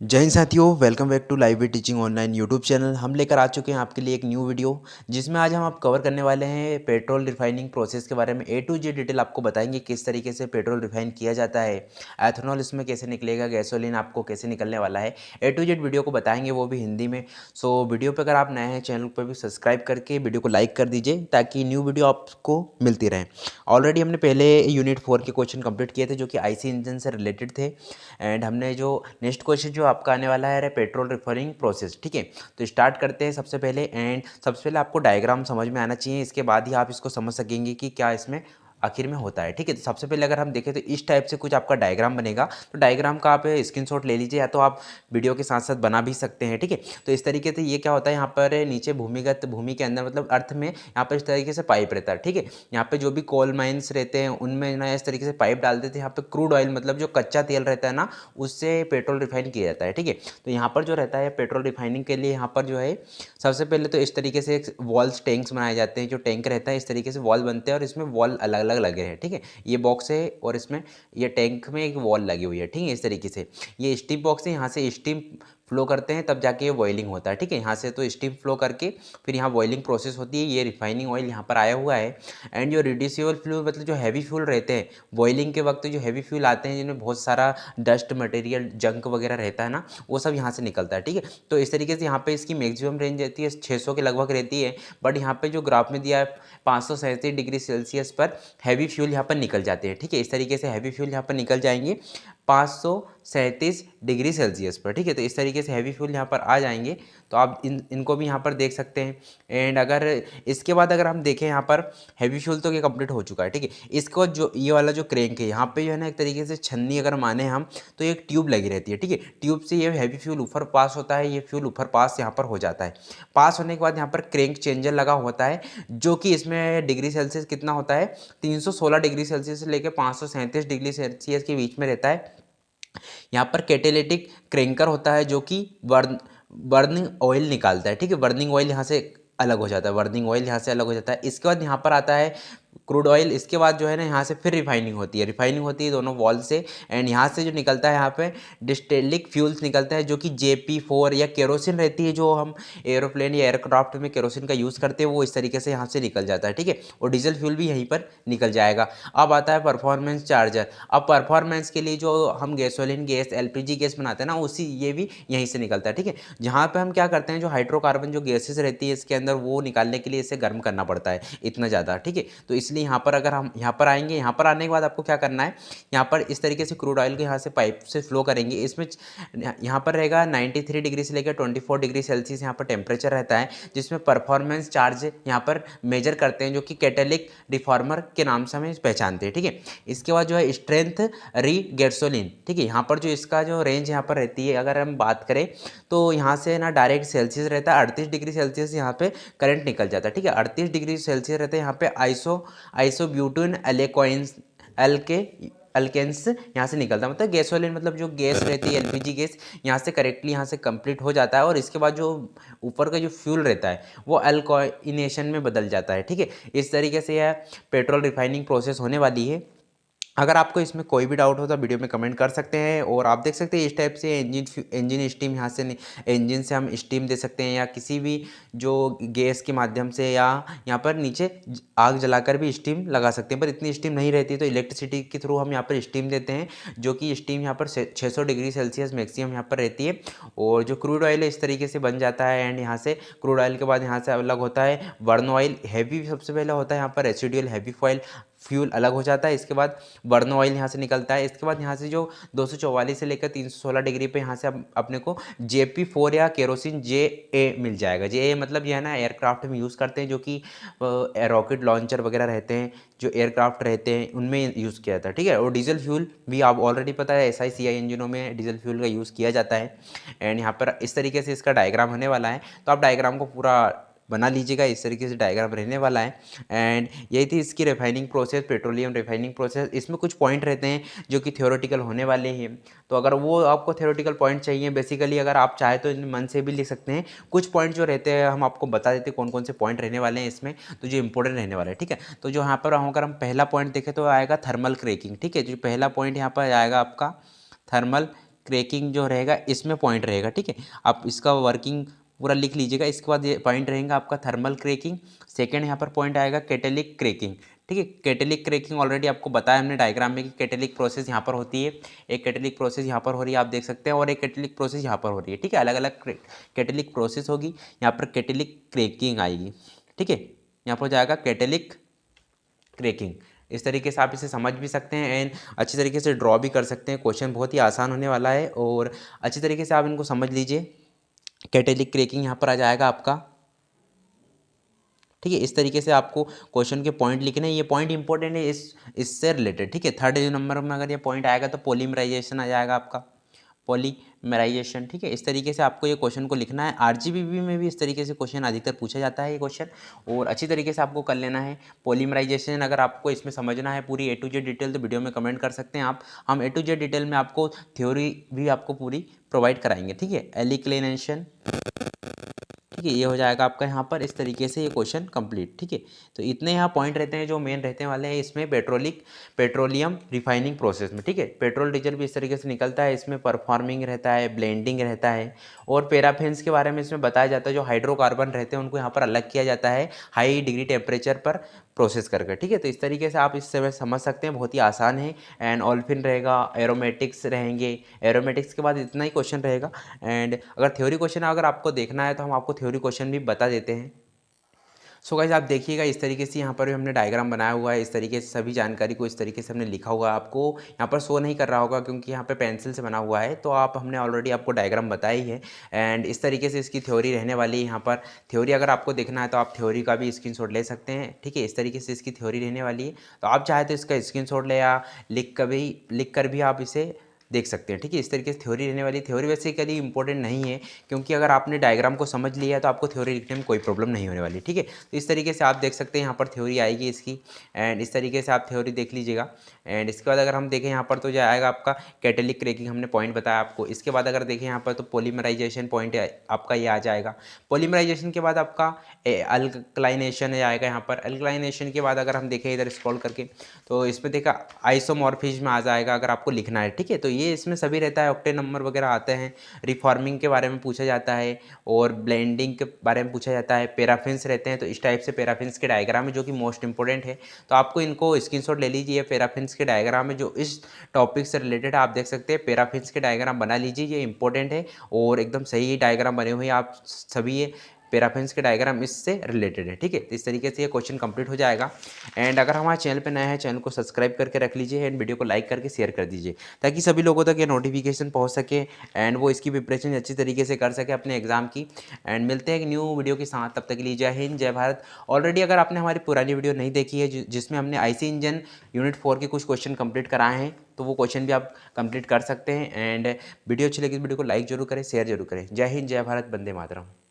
जय हिंद साथियों, welcome back to live teaching online YouTube channel. हम लेकर आ चुके हैं आपके लिए एक न्यू वीडियो, जिसमें आज हम आप कवर करने वाले हैं पेट्रोल रिफाइनिंग प्रोसेस के बारे में। ए टू जी डिटेल आपको बताएंगे किस तरीके से पेट्रोल रिफाइन किया जाता है, एथेनॉल इसमें कैसे निकलेगा, गैसोलीन आपको कैसे निकलने वाला है। ए टू जेड वीडियो को बताएंगे, वो भी हिंदी में। सो वीडियो पर अगर आप नए हैं चैनल पर भी सब्सक्राइब करके वीडियो को लाइक कर दीजिए ताकि न्यू वीडियो आपको मिलती रहे। ऑलरेडी हमने पहले यूनिट 4 के क्वेश्चन कंप्लीट किए थे जो कि आईसी इंजन से रिलेटेड थे। एंड हमने जो नेक्स्ट क्वेश्चन जो आपका आने वाला है पेट्रोल रिफरिंग प्रोसेस। ठीक है, तो स्टार्ट करते हैं सबसे पहले। एंड सबसे पहले आपको डायग्राम समझ में आना चाहिए, इसके बाद ही आप इसको समझ सकेंगे कि क्या इसमें आखिर में होता है। ठीक है, तो सबसे पहले अगर हम देखें तो इस टाइप से कुछ आपका डायग्राम बनेगा। तो डायग्राम का आप स्क्रीनशॉट ले लीजिए या तो आप वीडियो के साथ साथ बना भी सकते हैं। ठीक है, तो इस तरीके से ये क्या होता है, यहाँ पर नीचे भूमिगत भूमि के अंदर मतलब अर्थ में यहाँ पर इस तरीके से पाइप रहता है। ठीक है, यहाँ पे जो भी कोल माइंस रहते हैं उनमें ना इस तरीके से पाइप डाल देते हैं। यहाँ पे क्रूड ऑयल मतलब जो कच्चा तेल रहता है ना, उससे पेट्रोल रिफाइन किया जाता है। ठीक है, तो यहाँ पर जो रहता है पेट्रोल रिफाइनिंग के लिए यहाँ पर जो है सबसे पहले तो इस तरीके से वॉल्स टैंक्स बनाए जाते हैं। जो टैंक रहता है इस तरीके से वॉल बनते हैं और इसमें वॉल अलग अलग लगे हैं। ठीक है, ये बॉक्स है और इसमें ये टैंक में एक वॉल लगी हुई है। ठीक है, इस तरीके से ये स्टीम बॉक्स है, यहाँ से स्टीम फ्लो करते हैं तब जाके ये बॉइलिंग होता है। ठीक है, यहाँ से तो स्टीम फ्लो करके फिर यहाँ बॉइलिंग प्रोसेस होती है। ये रिफाइनिंग ऑयल यहाँ पर आया हुआ है। एंड जो रिड्यूसिबल फ्यूल मतलब जो हैवी फ्यूल रहते हैं बॉइलिंग के वक्त, जो हैवी फ्यूल आते हैं जिनमें बहुत सारा डस्ट मटेरियल जंक वगैरह रहता है ना, वो सब यहाँ से निकलता है। ठीक है, तो इस तरीके से यहाँ पे इसकी मैक्सिमम रेंज रहती है 600 के लगभग रहती है। बट यहाँ पे जो ग्राफ में दिया है 537 डिग्री सेल्सियस पर हैवी फ्यूल यहाँ पर निकल जाते हैं। ठीक है, इस तरीके से हैवी फ्यूल यहाँ पर निकल जाएंगे 537 डिग्री सेल्सियस पर। ठीक है, तो इस तरीके से हैवी फ्यूल यहाँ पर आ जाएंगे। तो आप इनको भी यहाँ पर देख सकते हैं। एंड अगर इसके बाद अगर हम देखें यहाँ पर हैवी फ्यूल तो ये कंप्लीट हो चुका है। ठीक है, इसको जो ये वाला जो क्रैंक है यहाँ पे जो है ना एक तरीके से छन्नी अगर माने हम तो एक ट्यूब लगी रहती है। ठीक है, ट्यूब से ये हैवी फ्यूल ऊपर पास होता है, ये फ्यूल ऊपर पास यहाँ पर हो जाता है। पास होने के बाद यहाँ पर क्रैंक चेंजर लगा होता है जो कि इसमें डिग्री सेल्सियस कितना होता है 316 डिग्री सेल्सियस से लेकर 537 डिग्री सेल्सियस के बीच में रहता है। यहाँ पर कैटेलिटिक क्रैंकर होता है जो कि बर्निंग ऑयल निकालता है। ठीक है, बर्निंग ऑयल यहाँ से अलग हो जाता है, बर्निंग ऑयल यहाँ से अलग हो जाता है। इसके बाद यहाँ पर आता है क्रूड ऑयल। इसके बाद जो है ना यहाँ से फिर रिफाइनिंग होती है, रिफाइनिंग होती है दोनों वॉल से। एंड यहाँ से जो निकलता है यहाँ पे डिस्टिलिक फ्यूल्स निकलता है जो कि JP4 या केरोसिन रहती है, जो हम एरोप्लेन या एयरक्राफ्ट में केरोसिन का यूज़ करते हैं, वो इस तरीके से यहाँ से निकल जाता है। ठीक है, और डीजल फ्यूल भी यहीं पर निकल जाएगा। अब आता है परफॉर्मेंस चार्जर। अब परफॉर्मेंस के लिए जो हम गैसोलीन गैस LPG गैस बनाते हैं ना, उसी ये भी यहीं से निकलता है। ठीक है, जहाँ पे हम क्या करते हैं जो हाइड्रोकार्बन जो गैसेस रहती है इसके अंदर, वो निकालने के लिए इसे गर्म करना पड़ता है इतना ज़्यादा। ठीक है, तो इसलिए यहाँ पर अगर हम यहाँ पर आएंगे, यहाँ पर आने के बाद आपको क्या करना है, यहाँ पर इस तरीके से क्रूड ऑयल को यहाँ से पाइप से फ्लो करेंगे। इसमें यहाँ पर रहेगा 93 डिग्री से लेकर 24 डिग्री सेल्सियस यहाँ पर टेम्परेचर रहता है, जिसमें परफॉर्मेंस चार्ज यहाँ पर मेजर करते हैं जो कि कैटेलिक रिफॉर्मर के नाम से हमें पहचानते हैं। ठीक है, इसके बाद जो है स्ट्रेंथ री गैसोलीन। ठीक है, यहाँ पर जो इसका जो रेंज यहाँ पर रहती है अगर हम बात करें तो यहाँ से ना डायरेक्ट सेल्सियस रहता है 38 डिग्री सेल्सियस यहाँ पे करंट निकल जाता है। ठीक है, 38 डिग्री सेल्सियस रहता है यहाँ पे आइसोब्यूटेन एलेकोइंस एल के अल्केन्स यहाँ से निकलता है। मतलब गैसोलीन मतलब जो गैस रहती है LPG गैस यहाँ से करेक्टली यहाँ से कंप्लीट हो जाता है। और इसके बाद जो ऊपर का जो फ्यूल रहता है वो अल्कोइनेशन में बदल जाता है। ठीक है, इस तरीके से यह पेट्रोल रिफाइनिंग प्रोसेस होने वाली है। अगर आपको इसमें कोई भी डाउट हो तो वीडियो में कमेंट कर सकते हैं। और आप देख सकते हैं इस टाइप से इंजन स्टीम यहाँ से इंजन से हम स्टीम दे सकते हैं, या किसी भी जो गैस के माध्यम से, या यहाँ पर नीचे आग जलाकर भी स्टीम लगा सकते हैं। पर इतनी स्टीम नहीं रहती तो इलेक्ट्रिसिटी के थ्रू हम यहाँ पर स्टीम देते हैं, जो कि स्टीम यहाँ पर 600 डिग्री सेल्सियस मैक्सिमम यहाँ पर रहती है। और जो क्रूड ऑयल है इस तरीके से बन जाता है। एंड यहाँ से क्रूड ऑयल के बाद यहाँ से अलग होता है बर्न ऑयल हैवी, सबसे पहले होता है यहाँ पर रेसिडुअल हैवी ऑयल फ्यूल अलग हो जाता है। इसके बाद बर्न ऑयल यहाँ से निकलता है। इसके बाद यहाँ से जो 244 से लेकर 316 डिग्री पे यहाँ से अपने को JP4 या केरोसिन JA मिल जाएगा। JA मतलब ये है ना एयरक्राफ्ट में यूज़ करते हैं, जो कि रॉकेट लॉन्चर वगैरह रहते हैं, जो एयरक्राफ्ट रहते हैं उनमें यूज़ किया जाता है। ठीक है, और डीजल फ्यूल भी आप ऑलरेडी पता है SI CI इंजनों में डीजल फ्यूल का यूज़ किया जाता है। एंड यहाँ पर इस तरीके से इसका डायग्राम होने वाला है, तो आप डायग्राम को पूरा बना लीजिएगा। इस तरीके से डायग्राम रहने वाला है। एंड यही थी इसकी refining process, petroleum refining process. इसमें कुछ पॉइंट रहते हैं जो कि थ्योरेटिकल होने वाले हैं, तो अगर वो आपको थ्योरेटिकल पॉइंट चाहिए बेसिकली, अगर आप चाहे तो मन से भी लिख सकते हैं। कुछ पॉइंट जो रहते हैं हम आपको बता देते हैं कौन कौन से पॉइंट रहने वाले हैं इसमें, तो जो इंपॉर्टेंट रहने वाला है। ठीक है, तो जो यहाँ पर अगर हम पहला पॉइंट देखें तो आएगा थर्मल क्रैकिंग। ठीक है, जो पहला पॉइंट यहाँ पर आएगा आपका थर्मल क्रेकिंग जो रहेगा इसमें पॉइंट रहेगा, ठीक है। आप इसका वर्किंग पूरा लिख लीजिएगा। इसके बाद ये पॉइंट रहेगा आपका थर्मल क्रेकिंग, सेकेंड यहाँ पर पॉइंट आएगा कैटेलिक क्रेकिंग, ठीक है। कैटेलिक क्रेकिंग ऑलरेडी आपको बताया हमने डायग्राम में कि कैटेलिक प्रोसेस यहाँ पर होती है, एक कैटेलिक प्रोसेस यहाँ पर हो रही है आप देख सकते हैं, और एक कैटेलिक प्रोसेस यहाँ पर हो रही है, ठीक है। अलग अलग कैटेलिक प्रोसेस होगी, यहाँ पर कैटेलिक क्रेकिंग आएगी, ठीक है। यहाँ पर हो जाएगा कैटेलिक क्रेकिंग। इस तरीके से आप इसे समझ भी सकते हैं एंड अच्छी तरीके से ड्रॉ भी कर सकते हैं। क्वेश्चन बहुत ही आसान होने वाला है और अच्छी तरीके से आप इनको समझ लीजिए। कैटेलिक क्रेकिंग यहाँ पर आ जाएगा आपका, ठीक है। इस तरीके से आपको क्वेश्चन के पॉइंट लिखने हैं, ये पॉइंट इंपॉर्टेंट है इससे रिलेटेड, ठीक है। थर्ड नंबर में अगर ये पॉइंट आएगा तो पॉलीमराइजेशन आ जाएगा आपका, पॉलीमराइजेशन, ठीक है। इस तरीके से आपको ये क्वेश्चन को लिखना है। आरजीबीबी में भी इस तरीके से क्वेश्चन अधिकतर पूछा जाता है ये क्वेश्चन, और अच्छी तरीके से आपको कर लेना है पॉलीमराइजेशन। अगर आपको इसमें समझना है पूरी A to Z डिटेल तो वीडियो में कमेंट कर सकते हैं आप, हम A to Z डिटेल में आपको थ्योरी भी आपको पूरी प्रोवाइड कराएंगे, ठीक है। एलिक्लेनेशन, ठीक है, ये हो जाएगा आपका यहाँ पर। इस तरीके से ये क्वेश्चन कंप्लीट, ठीक है। तो इतने यहाँ पॉइंट रहते हैं जो मेन रहते वाले हैं इसमें पेट्रोलियम रिफाइनिंग प्रोसेस में, ठीक है। पेट्रोल डीजल भी इस तरीके से निकलता है, इसमें परफॉर्मिंग रहता है, ब्लेंडिंग रहता है, और पैराफिन्स के बारे में इसमें बताया जाता है। जो हाइड्रोकार्बन रहते हैं उनको यहाँ पर अलग किया जाता है हाई डिग्री टेम्परेचर पर प्रोसेस करके, ठीक है। तो इस तरीके से आप इससे समझ सकते हैं, बहुत ही आसान है। एंड ऑल्फिन रहेगा, एरोमेटिक्स रहेंगे, एरोमेटिक्स के बाद इतना ही क्वेश्चन रहेगा। एंड अगर थ्योरी क्वेश्चन अगर आपको देखना है तो हम आपको थ्योरी क्वेश्चन भी बता देते हैं। सो गाइस आप देखिएगा इस तरीके से यहाँ पर भी हमने डायग्राम बनाया हुआ है। इस तरीके से सभी जानकारी को इस तरीके से हमने लिखा हुआ है। आपको यहाँ पर शो नहीं कर रहा होगा क्योंकि यहाँ पे पेंसिल से बना हुआ है, तो हमने ऑलरेडी आपको डायग्राम बताई है। एंड इस तरीके से इसकी थ्योरी रहने वाली है। यहाँ पर थ्योरी अगर आपको देखना है तो आप थ्योरी का भी स्क्रीनशॉट ले सकते हैं, ठीक है। इस तरीके से इसकी थ्योरी रहने वाली है, तो आप चाहे तो इसका स्क्रीनशॉट ले या लिख कर भी आप इसे देख सकते हैं, ठीक है। इस तरीके से थ्योरी रहने वाली। थ्योरी वैसे कभी इंपॉर्टेंट नहीं है क्योंकि अगर आपने डायग्राम को समझ लिया है तो आपको थ्योरी लिखने में कोई प्रॉब्लम नहीं होने वाली, ठीक है। तो इस तरीके से आप देख सकते हैं यहाँ पर थ्योरी आएगी इसकी, एंड इस तरीके से आप थ्योरी देख लीजिएगा। एंड इसके बाद अगर हम देखें यहाँ पर तो जो आएगा आपका कैटेलिक क्रेकिंग, हमने पॉइंट बताया आपको। इसके बाद अगर देखें यहाँ पर तो पॉलीमराइजेशन पॉइंट आपका ये आ जाएगा। पॉलीमराइजेशन के बाद आपका अल्कलाइनेशन आएगा। यहाँ पर अल्कलाइनेशन के बाद अगर हम देखें इधर स्क्रॉल करके तो इसमें देखा आइसोमॉर्फिज्म आ जाएगा अगर आपको लिखना है, ठीक है। तो ये इसमें सभी रहता है, ऑक्टेन नंबर वगैरह आते हैं, रिफॉर्मिंग के बारे में पूछा जाता है और ब्लेंडिंग के बारे में पूछा जाता है, पैराफिन्स रहते हैं। तो इस टाइप से पैराफिन्स के डायग्राम है जो कि मोस्ट इंपॉर्टेंट है, तो आपको इनको स्क्रीनशॉट ले लीजिए। पैराफिन्स के डायग्राम है जो इस टॉपिक से रिलेटेड आप देख सकते हैं, पैराफिन्स के डायग्राम बना लीजिए, ये इंपॉर्टेंट है और एकदम सही डायग्राम बने हुए हैं। आप सभी ये पैराफिन्स के डायग्राम इससे रिलेटेड है, ठीक है। तो इस तरीके से ये क्वेश्चन कंप्लीट हो जाएगा। एंड अगर हमारे चैनल पे नया है, चैनल को सब्सक्राइब करके रख लीजिए एंड वीडियो को लाइक करके शेयर कर दीजिए ताकि सभी लोगों तक ये नोटिफिकेशन पहुंच सके एंड वो इसकी प्रिपरेशन अच्छी तरीके से कर सके अपने एग्जाम की। एंड मिलते हैं एक न्यू वीडियो के साथ, तब तक के लिए जय हिंद जय भारत। ऑलरेडी अगर आपने हमारी पुरानी वीडियो नहीं देखी है जिसमें हमने IC इंजन यूनिट 4 के कुछ क्वेश्चन कंप्लीट कराए हैं, तो वो क्वेश्चन भी आप कंप्लीट कर सकते हैं। एंड वीडियो अच्छी लगी तो वीडियो को लाइक जरूर करें, शेयर जरूर करें। जय हिंद जय भारत, वंदे मातरम।